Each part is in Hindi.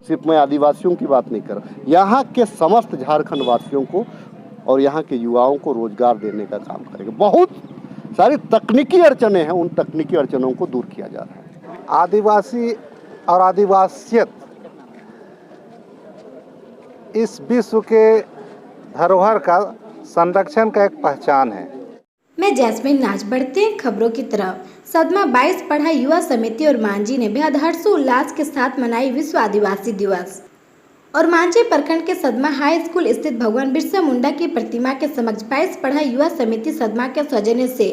सिर्फ मैं आदिवासियों की बात नहीं कर रहा, यहाँ के समस्त झारखंड वासियों को और यहाँ के युवाओं को रोजगार देने का काम करेगा। बहुत सारी तकनीकी अड़चने हैं, उन तकनीकी अड़चनों को दूर किया जा रहा है। आदिवासी और आदिवासियत इस विश्व के धरोहर का संरक्षण का एक पहचान है। मैं जैस्मिन नाच। बढ़ते हैं खबरों की तरफ। सदमा 22 पढ़ा युवा समिति और मांझी ने बेहद हर्षोल्लास के साथ मनाई विश्व आदिवासी दिवस। और मांझी प्रखंड के सदमा हाई स्कूल स्थित भगवान बिरसा मुंडा की प्रतिमा के समक्ष 22 पढ़ा युवा समिति सदमा के सौजन्य से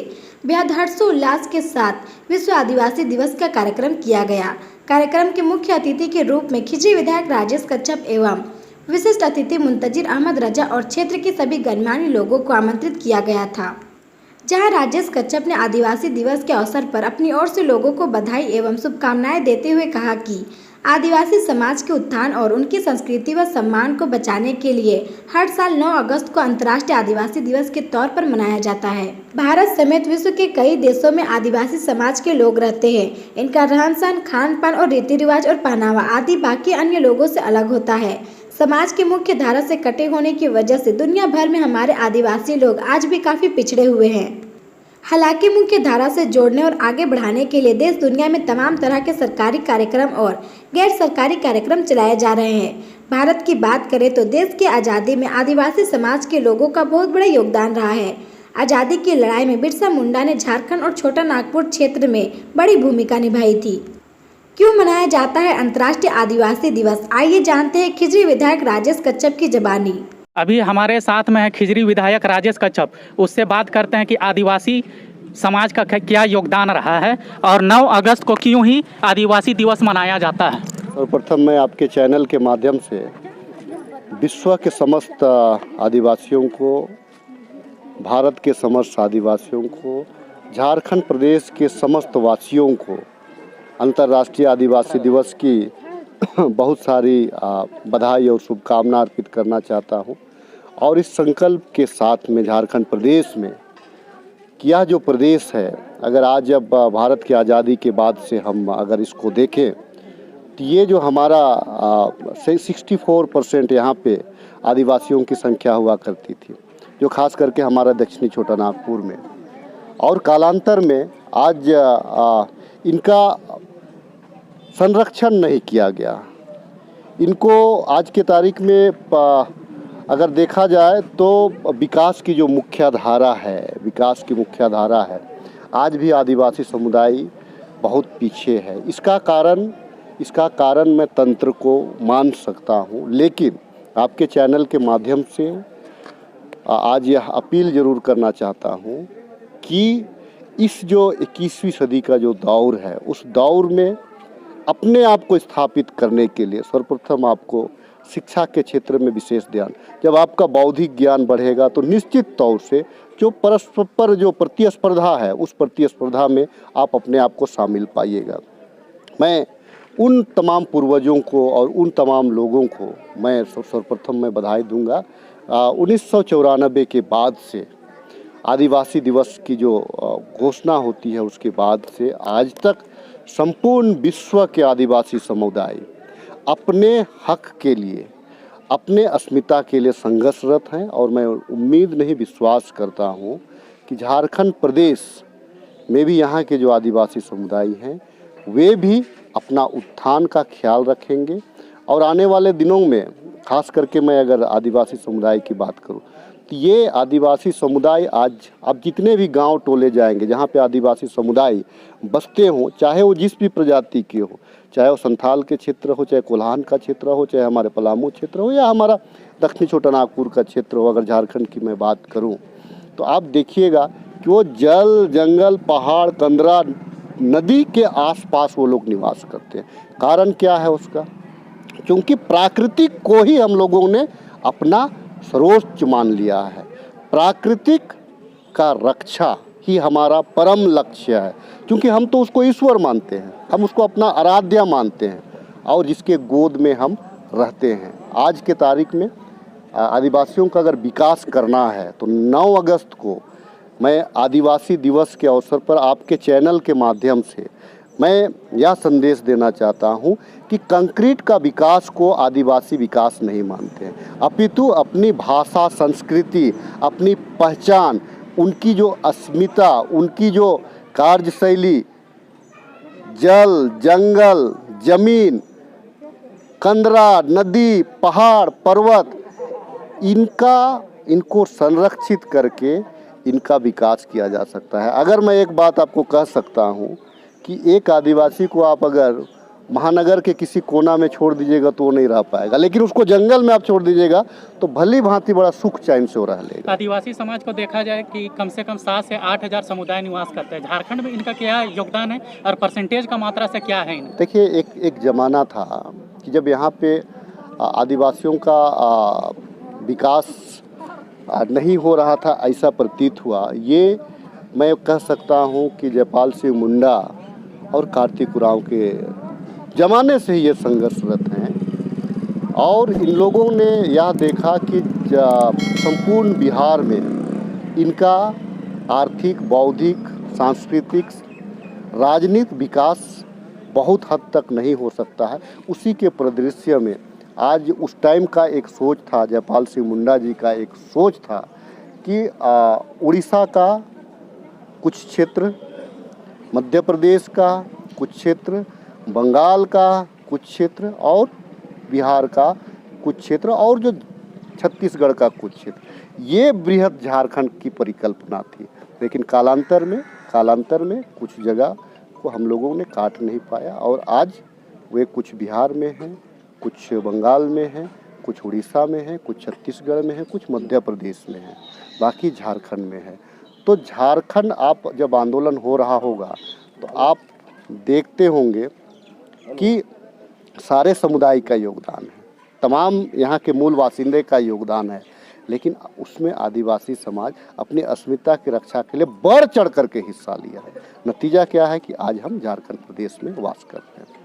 बेहद हर्षोल्लास के साथ विश्व आदिवासी दिवस का कार्यक्रम किया गया। कार्यक्रम के मुख्य अतिथि के रूप में खिजरी विधायक राजेश कच्छप एवं विशिष्ट अतिथि मुंतजिर अहमद रजा और क्षेत्र के सभी गणमान्य लोगों को आमंत्रित किया गया था, जहां राजेश कच्छप ने आदिवासी दिवस के अवसर पर अपनी ओर से लोगों को बधाई एवं शुभकामनाएं देते हुए कहा कि आदिवासी समाज के उत्थान और उनकी संस्कृति व सम्मान को बचाने के लिए हर साल 9 अगस्त को अंतर्राष्ट्रीय आदिवासी दिवस के तौर पर मनाया जाता है। भारत समेत विश्व के कई देशों में आदिवासी समाज के लोग रहते हैं। इनका रहन सहन, खान पान और रीति रिवाज और पहनावा आदि बाकी अन्य लोगों से अलग होता है। समाज के मुख्य धारा से कटे होने की वजह से दुनिया भर में हमारे आदिवासी लोग आज भी काफी पिछड़े हुए हैं। हालांकि मुख्य धारा से जोड़ने और आगे बढ़ाने के लिए देश दुनिया में तमाम तरह के सरकारी कार्यक्रम और गैर सरकारी कार्यक्रम चलाए जा रहे हैं। भारत की बात करें तो देश की आज़ादी में आदिवासी समाज के लोगों का बहुत बड़ा योगदान रहा है। आज़ादी की लड़ाई में बिरसा मुंडा ने झारखंड और छोटा नागपुर क्षेत्र में बड़ी भूमिका निभाई थी। क्यों मनाया जाता है अंतर्राष्ट्रीय आदिवासी दिवस, आइए जानते हैं खिजरी विधायक राजेश कच्छप की जुबानी। अभी हमारे साथ में है खिजरी विधायक राजेश कच्छप। उससे बात करते हैं कि आदिवासी समाज का क्या योगदान रहा है और 9 अगस्त को क्यों ही आदिवासी दिवस मनाया जाता है। सर्वप्रथम मैं आपके चैनल के माध्यम से विश्व के समस्त आदिवासियों को, भारत के समस्त आदिवासियों को, झारखंड प्रदेश के समस्त वासियों को अंतर्राष्ट्रीय आदिवासी दिवस की बहुत सारी बधाई और शुभकामना अर्पित करना चाहता हूं। और इस संकल्प के साथ में झारखंड प्रदेश में यह जो प्रदेश है, अगर आज जब भारत की आज़ादी के बाद से हम अगर इसको देखें तो ये जो हमारा 64% यहाँ पे आदिवासियों की संख्या हुआ करती थी, जो खास करके हमारा दक्षिणी छोटा नागपुर में, और कालांतर में आज इनका संरक्षण नहीं किया गया। इनको आज के तारीख में अगर देखा जाए तो विकास की जो मुख्य धारा है, आज भी आदिवासी समुदाय बहुत पीछे है। इसका कारण मैं तंत्र को मान सकता हूँ, लेकिन आपके चैनल के माध्यम से आज यह अपील ज़रूर करना चाहता हूँ कि इस जो 21वीं सदी का जो दौर है, उस दौर में अपने आप को स्थापित करने के लिए सर्वप्रथम आपको शिक्षा के क्षेत्र में विशेष ध्यान। जब आपका बौद्धिक ज्ञान बढ़ेगा तो निश्चित तौर से जो परस्पर जो प्रतिस्पर्धा है, उस प्रतिस्पर्धा में आप अपने आप को शामिल पाइएगा। मैं उन तमाम पूर्वजों को और उन तमाम लोगों को मैं सर्वप्रथम मैं बधाई दूंगा। 1994 के बाद से आदिवासी दिवस की जो घोषणा होती है, उसके बाद से आज तक संपूर्ण विश्व के आदिवासी समुदाय अपने हक के लिए, अपने अस्मिता के लिए संघर्षरत हैं। और मैं उम्मीद नहीं, विश्वास करता हूं कि झारखंड प्रदेश में भी यहाँ के जो आदिवासी समुदाय हैं वे भी अपना उत्थान का ख्याल रखेंगे। और आने वाले दिनों में खास करके मैं अगर आदिवासी समुदाय की बात करूं तो ये आदिवासी समुदाय आज अब जितने भी गांव टोले जाएंगे जहां पे आदिवासी समुदाय बसते हों, चाहे वो जिस भी प्रजाति के हो, चाहे वो संथाल के क्षेत्र हो, चाहे कोल्हान का क्षेत्र हो, चाहे हमारे पलामू क्षेत्र हो, या हमारा दक्षिणी छोटा नागपुर का क्षेत्र हो, अगर झारखंड की मैं बात करूं तो आप देखिएगा कि वो जल, जंगल, पहाड़, कंदरा, नदी के आसपास वो लोग निवास करते हैं। कारण क्या है उसका? क्योंकि प्राकृतिक को ही हम लोगों ने अपना सर्वोच्च मान लिया है। प्राकृतिक का रक्षा ही हमारा परम लक्ष्य है, क्योंकि हम तो उसको ईश्वर मानते हैं, हम उसको अपना आराध्य मानते हैं और जिसके गोद में हम रहते हैं। आज के तारीख में आदिवासियों का अगर विकास करना है तो 9 अगस्त को मैं आदिवासी दिवस के अवसर पर आपके चैनल के माध्यम से मैं यह संदेश देना चाहता हूँ कि कंक्रीट का विकास को आदिवासी विकास नहीं मानते हैं, अपितु अपनी भाषा, संस्कृति, अपनी पहचान, उनकी जो अस्मिता, उनकी जो कार्यशैली, जल, जंगल, जमीन, कंदरा, नदी, पहाड़, पर्वत, इनको संरक्षित करके इनका विकास किया जा सकता है। अगर मैं एक बात आपको कह सकता हूँ कि एक आदिवासी को आप अगर महानगर के किसी कोना में छोड़ दीजिएगा तो वो नहीं रह पाएगा, लेकिन उसको जंगल में आप छोड़ दीजिएगा तो भली भांति बड़ा सुख चैन से वो रह लेगा। आदिवासी समाज को देखा जाए कि कम से कम 7 से 8 हज़ार समुदाय निवास करते हैं। झारखंड में इनका क्या योगदान है और परसेंटेज का मात्रा से क्या है इनका? देखिए, एक ज़माना था कि जब यहाँ पे आदिवासियों का विकास नहीं हो रहा था, ऐसा प्रतीत हुआ। ये मैं कह सकता हूँ कि जयपाल सिंह मुंडा और कार्तिक उरांव के ज़माने से ही ये संघर्षरत हैं और इन लोगों ने यह देखा कि संपूर्ण बिहार में इनका आर्थिक, बौद्धिक, सांस्कृतिक, राजनीतिक विकास बहुत हद तक नहीं हो सकता है। उसी के परिदृश्य में आज उस टाइम का एक सोच था, जयपाल सिंह मुंडा जी का एक सोच था कि उड़ीसा का कुछ क्षेत्र, मध्य प्रदेश का कुछ क्षेत्र, बंगाल का कुछ क्षेत्र और बिहार का कुछ क्षेत्र और जो छत्तीसगढ़ का कुछ क्षेत्र, ये बृहद झारखंड की परिकल्पना थी। लेकिन कालांतर में कुछ जगह को हम लोगों ने काट नहीं पाया और आज वे कुछ बिहार में हैं, कुछ बंगाल में हैं, कुछ उड़ीसा में हैं, कुछ छत्तीसगढ़ में हैं, कुछ मध्य प्रदेश में हैं, बाकी झारखंड में है। तो झारखंड, आप जब आंदोलन हो रहा होगा तो आप देखते होंगे कि सारे समुदाय का योगदान है, तमाम यहाँ के मूल बासिंदे का योगदान है, लेकिन उसमें आदिवासी समाज अपनी अस्मिता की रक्षा के लिए बढ़ चढ़ करके हिस्सा लिया है। नतीजा क्या है कि आज हम झारखंड प्रदेश में वास करते हैं।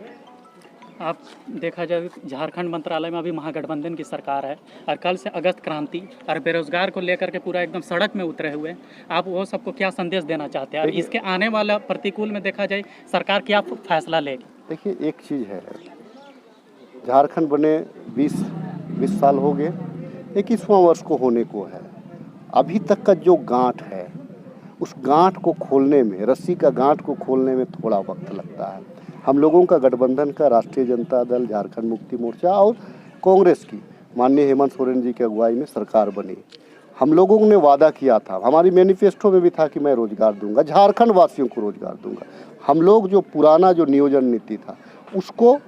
आप देखा जाए झारखंड मंत्रालय में अभी महागठबंधन की सरकार है और कल से अगस्त क्रांति और बेरोजगार को लेकर के पूरा एकदम सड़क में उतरे हुए हैं। आप वो सबको क्या संदेश देना चाहते हैं और इसके आने वाला प्रतिकूल में देखा जाए सरकार क्या फैसला लेगी? देखिए, एक चीज़ है, झारखंड बने 20 साल हो गए, 21वां वर्ष को होने को है। अभी तक का जो गांठ है उस गांठ को खोलने में, रस्सी का गांठ को खोलने में थोड़ा वक्त लगता है। हम लोगों का गठबंधन का राष्ट्रीय जनता दल, झारखंड मुक्ति मोर्चा और कांग्रेस की माननीय हेमंत सोरेन जी की अगुवाई में सरकार बनी। हम लोगों ने वादा किया था, हमारी मैनिफेस्टो में भी था कि मैं रोजगार दूंगा, झारखंड वासियों को रोजगार दूंगा। हम लोग जो पुराना जो नियोजन नीति था उसको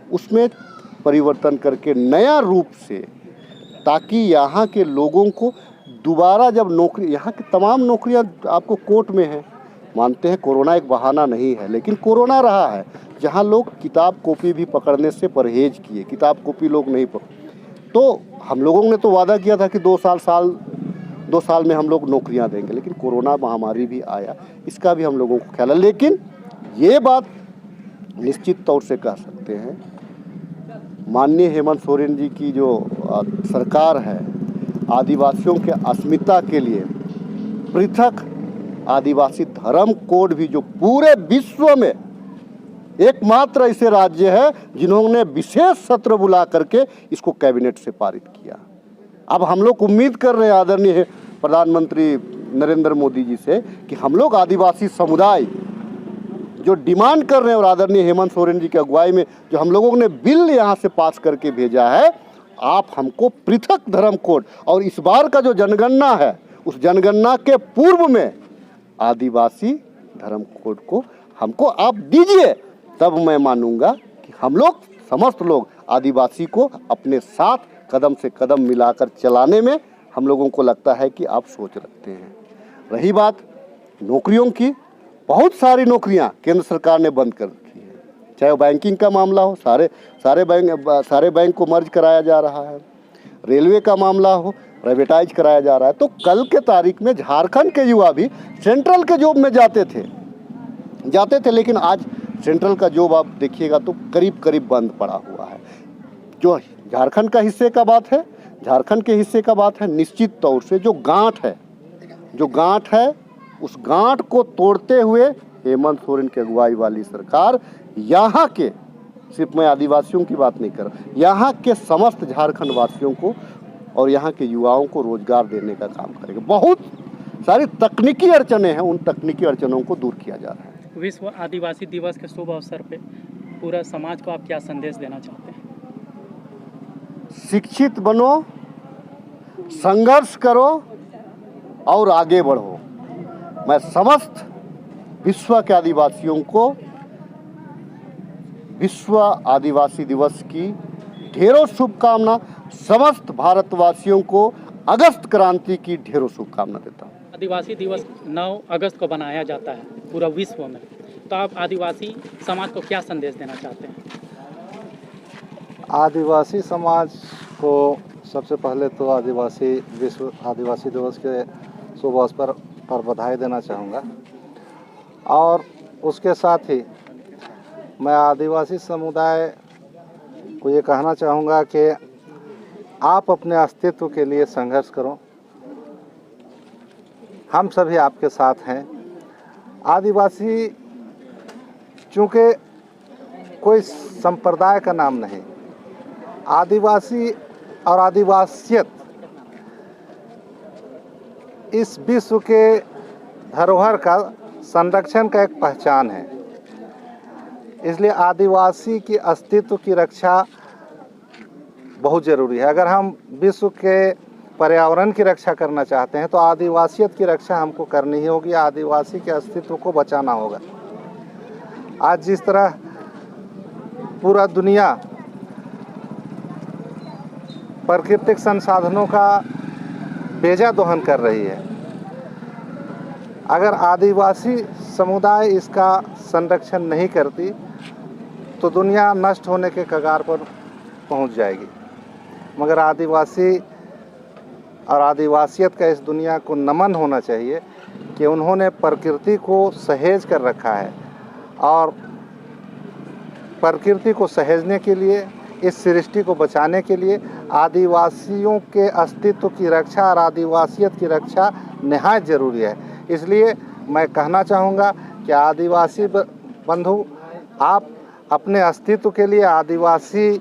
उसमें परिवर्तन करके नया रूप से, ताकि यहाँ के लोगों को दोबारा जब नौकरी, यहाँ की तमाम नौकरियाँ आपको कोर्ट में हैं, मानते हैं कोरोना एक बहाना नहीं है, लेकिन कोरोना रहा है जहाँ लोग किताब कॉपी भी पकड़ने से परहेज किए, किताब कॉपी लोग नहीं तो हम लोगों ने तो वादा किया था कि 2 साल में हम लोग नौकरियां देंगे, लेकिन कोरोना महामारी भी आया, इसका भी हम लोगों को ख्याल है। लेकिन ये बात निश्चित तौर से कह सकते हैं, माननीय हेमंत सोरेन जी की जो सरकार है, आदिवासियों के अस्मिता के लिए पृथक आदिवासी धर्म कोड भी, जो पूरे विश्व में एकमात्र ऐसे राज्य है जिन्होंने विशेष सत्र बुला करके इसको कैबिनेट से पारित किया। अब हम लोग उम्मीद कर रहे हैं आदरणीय प्रधानमंत्री नरेंद्र मोदी जी से कि हम लोग आदिवासी समुदाय जो डिमांड कर रहे हैं और आदरणीय हेमंत सोरेन जी की अगुवाई में जो हम लोगों ने बिल यहाँ से पास करके भेजा है, आप हमको पृथक धर्म कोड और इस बार का जो जनगणना है उस जनगणना के पूर्व में आदिवासी धर्म कोड को हमको आप दीजिए, तब मैं मानूंगा कि हम लोग समस्त लोग आदिवासी को अपने साथ कदम से कदम मिलाकर चलाने में हम लोगों को लगता है कि आप सोच रखते हैं। रही बात नौकरियों की, बहुत सारी नौकरियां केंद्र सरकार ने बंद कर रखी है, चाहे वो बैंकिंग का मामला हो, सारे बैंक को मर्ज कराया जा रहा है, रेलवे का मामला हो, प्राइवेटाइज कराया जा रहा है। तो कल के तारीख में झारखंड के युवा भी सेंट्रल के जॉब में जाते थे, लेकिन आज सेंट्रल का जॉब आप देखिएगा तो करीब करीब बंद पड़ा हुआ है। जो झारखंड का हिस्से का बात है, झारखंड के हिस्से का बात है, निश्चित तौर से जो गांठ है उस गांठ को तोड़ते हुए हेमंत सोरेन की अगुवाई वाली सरकार यहाँ के, सिर्फ मैं आदिवासियों की बात नहीं कर रहा, यहाँ के समस्त झारखंड वासियों को और यहाँ के युवाओं को रोजगार देने का काम करेगा। बहुत सारी तकनीकी अड़चने हैं, उन तकनीकी अड़चनों को दूर किया जा रहा है। विश्व आदिवासी दिवस के शुभ अवसर पे पूरा समाज को आप क्या संदेश देना चाहते हैं? शिक्षित बनो, संघर्ष करो और आगे बढ़ो। मैं समस्त विश्व के आदिवासियों को विश्व आदिवासी दिवस की ढेरों शुभकामना, समस्त भारतवासियों को अगस्त क्रांति की ढेरों शुभकामना देता हूँ। आदिवासी दिवस 9 अगस्त को मनाया जाता है पूरा विश्व में, तो आप आदिवासी समाज को क्या संदेश देना चाहते हैं? आदिवासी समाज को सबसे पहले तो विश्व आदिवासी दिवस के शुभ अवसर पर बधाई देना चाहूँगा, और उसके साथ ही मैं आदिवासी समुदाय को ये कहना चाहूँगा कि आप अपने अस्तित्व के लिए संघर्ष करो। हम सभी आपके साथ हैं। आदिवासी चूँकि कोई संप्रदाय का नाम नहीं, आदिवासी और आदिवासियत इस विश्व के धरोहर का संरक्षण का एक पहचान है। इसलिए आदिवासी की अस्तित्व की रक्षा बहुत ज़रूरी है। अगर हम विश्व के पर्यावरण की रक्षा करना चाहते हैं तो आदिवासियत की रक्षा हमको करनी ही होगी, आदिवासी के अस्तित्व को बचाना होगा। आज जिस तरह पूरा दुनिया प्राकृतिक संसाधनों का बेजा दोहन कर रही है, अगर आदिवासी समुदाय इसका संरक्षण नहीं करती तो दुनिया नष्ट होने के कगार पर पहुंच जाएगी। मगर आदिवासी और आदिवासियत का इस दुनिया को नमन होना चाहिए कि उन्होंने प्रकृति को सहेज कर रखा है, और प्रकृति को सहेजने के लिए, इस सृष्टि को बचाने के लिए आदिवासियों के अस्तित्व की रक्षा और आदिवासियत की रक्षा निहायत ज़रूरी है। इसलिए मैं कहना चाहूँगा कि आदिवासी बंधु, आप अपने अस्तित्व के लिए, आदिवासी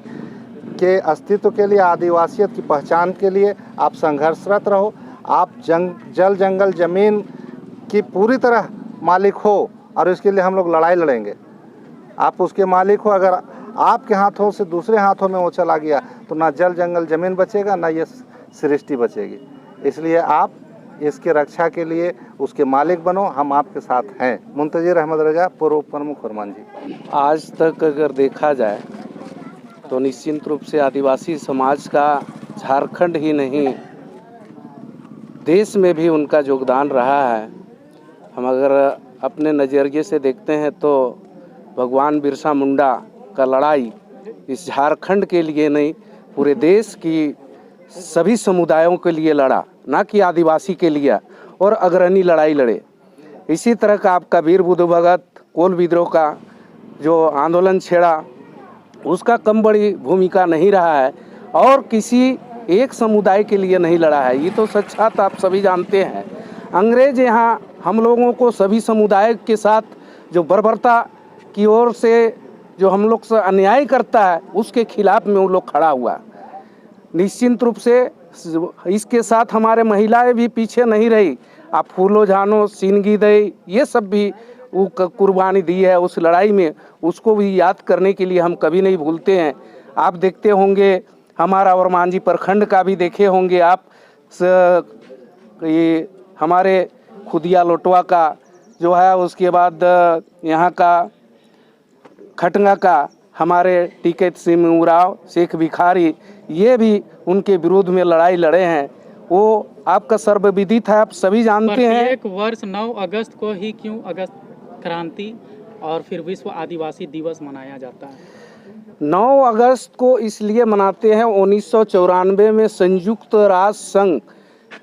के अस्तित्व के लिए, आदिवासियत की पहचान के लिए आप संघर्षरत रहो। आप जल जंगल ज़मीन की पूरी तरह मालिक हो, और इसके लिए हम लोग लड़ाई लड़ेंगे। आप उसके मालिक हो। अगर आपके हाथों से दूसरे हाथों में वो चला गया तो ना जल जंगल ज़मीन बचेगा, ना ये सृष्टि बचेगी। इसलिए आप इसके रक्षा के लिए उसके मालिक बनो। हम आपके साथ हैं। मुंतज़िर अहमद रजा, पूर्व प्रमुख हरमान जी। आज तक अगर देखा जाए तो निश्चित रूप से आदिवासी समाज का झारखंड ही नहीं, देश में भी उनका योगदान रहा है। हम अगर अपने नज़रिए से देखते हैं तो भगवान बिरसा मुंडा का लड़ाई इस झारखंड के लिए नहीं, पूरे देश की सभी समुदायों के लिए लड़ा, ना कि आदिवासी के लिए, और अग्रणी लड़ाई लड़े। इसी तरह का आपका वीर बुद्धू भगत कोल विद्रोह का जो आंदोलन छेड़ा, उसका कम बड़ी भूमिका नहीं रहा है, और किसी एक समुदाय के लिए नहीं लड़ा है। ये तो सच्चाई आप सभी जानते हैं। अंग्रेज यहाँ हम लोगों को सभी समुदाय के साथ जो बर्बरता की ओर से जो हम लोग से अन्याय करता है, उसके खिलाफ में वो लोग खड़ा हुआ। निश्चित रूप से इसके साथ हमारे महिलाएं भी पीछे नहीं रही। आप फूलो जानो, सिंगी दई, ये सब भी वो कुर्बानी दी है उस लड़ाई में, उसको भी याद करने के लिए हम कभी नहीं भूलते हैं। आप देखते होंगे हमारा वरमांझी प्रखंड का भी देखे होंगे आप, ये हमारे खुदिया लोटवा का जो है, उसके बाद यहाँ का खटंगा का हमारे टिकैत सिंह उराव, शेख भिखारी, ये भी उनके विरोध में लड़ाई लड़े हैं। वो आपका सर्वविदित है, आप सभी जानते हैं। एक वर्ष 9 अगस्त को ही क्यों अगस्त क्रांति और फिर विश्व आदिवासी दिवस मनाया जाता है? 9 अगस्त को इसलिए मनाते हैं, 1994 में संयुक्त राष्ट्र संघ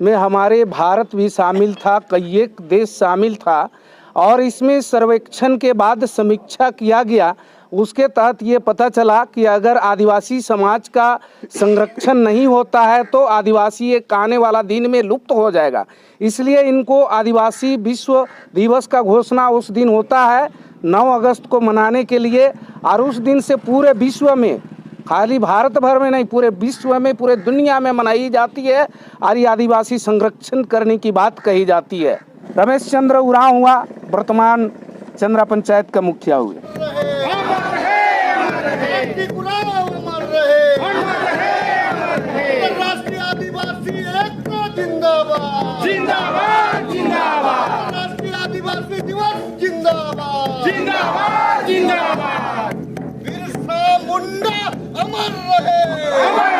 में हमारे भारत भी शामिल था, कई एक देश शामिल था, और इसमें सर्वेक्षण के बाद समीक्षा किया गया। उसके तहत ये पता चला कि अगर आदिवासी समाज का संरक्षण नहीं होता है तो आदिवासी एक आने वाला दिन में लुप्त हो जाएगा। इसलिए इनको आदिवासी विश्व दिवस का घोषणा उस दिन होता है 9 अगस्त को मनाने के लिए। और उस दिन से पूरे विश्व में, खाली भारत भर में नहीं, पूरे विश्व में, पूरे दुनिया में मनाई जाती है और ये आदिवासी संरक्षण करने की बात कही जाती है। रमेश चंद्र उरांव हुआ, वर्तमान चंद्रा पंचायत का मुखिया हुए। राष्ट्रीय आदिवासी एकता जिंदाबाद, जिंदाबाद, जिंदाबाद। राष्ट्रीय आदिवासी दिवस जिंदाबाद, जिंदाबाद, जिंदाबाद। बिरसा मुंडा अमर रहे।